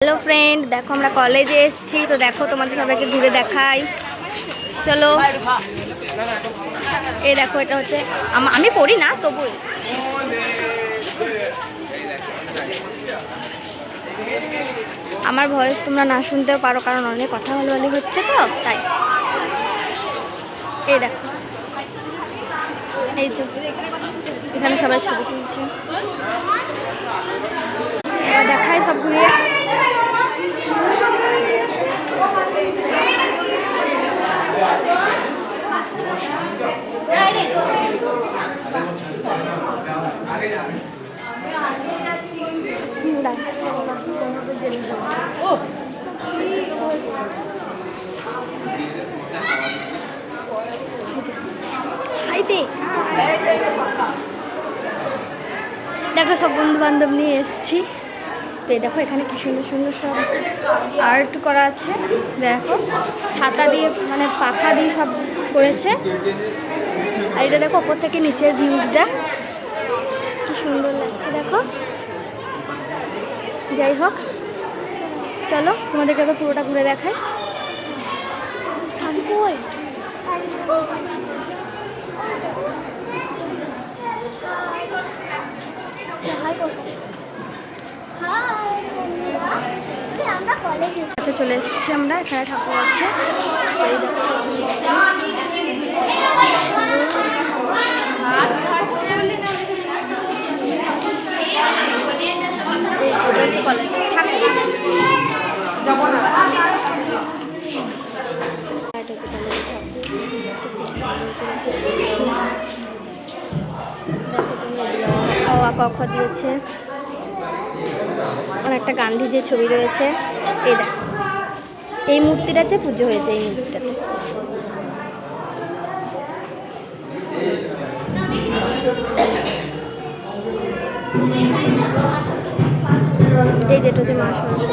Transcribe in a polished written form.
hello friend देखो আমরা কলেজে এসেছি তো দেখো তোমাদের সবাইকে ঘুরে দেখাই চলো এই দেখো এটা হচ্ছে আমি পড়ি না তবু এসেছি আমার ভয়েস তোমরা না শুনতেও পারো কারণ অনেক কথা বলবলি হচ্ছে তো তাই এই দেখো এই যে এখানে সবাই ছবি তুলছে দেখাই সব ঘুরিয়ে দেখো সব বন্ধু বান্ধব নিয়ে এসেছি তো দেখো এখানে কি সুন্দর সুন্দর সব আর্ট করা আছে দেখো ছাতা দিয়ে মানে পাখা দিয়ে সব করেছে আর এটা দেখো ওপর থেকে নিচের ভিউজটা কি সুন্দর লাগছে দেখো যাই হোক চলো তোমাদেরকে তো পুরোটা ঘুরে দেখাই আচ্ছা চলে এসেছি আমরা এখানে ঠাকুর আছে কক্ষ দিয়েছে অনেকটা গান্ধীজির ছবি রয়েছে এই দেখো এই মূর্তিটাতে পুজো হয়েছে এই মূর্তিটাতে এই যেটা হচ্ছে মা সরস্বতী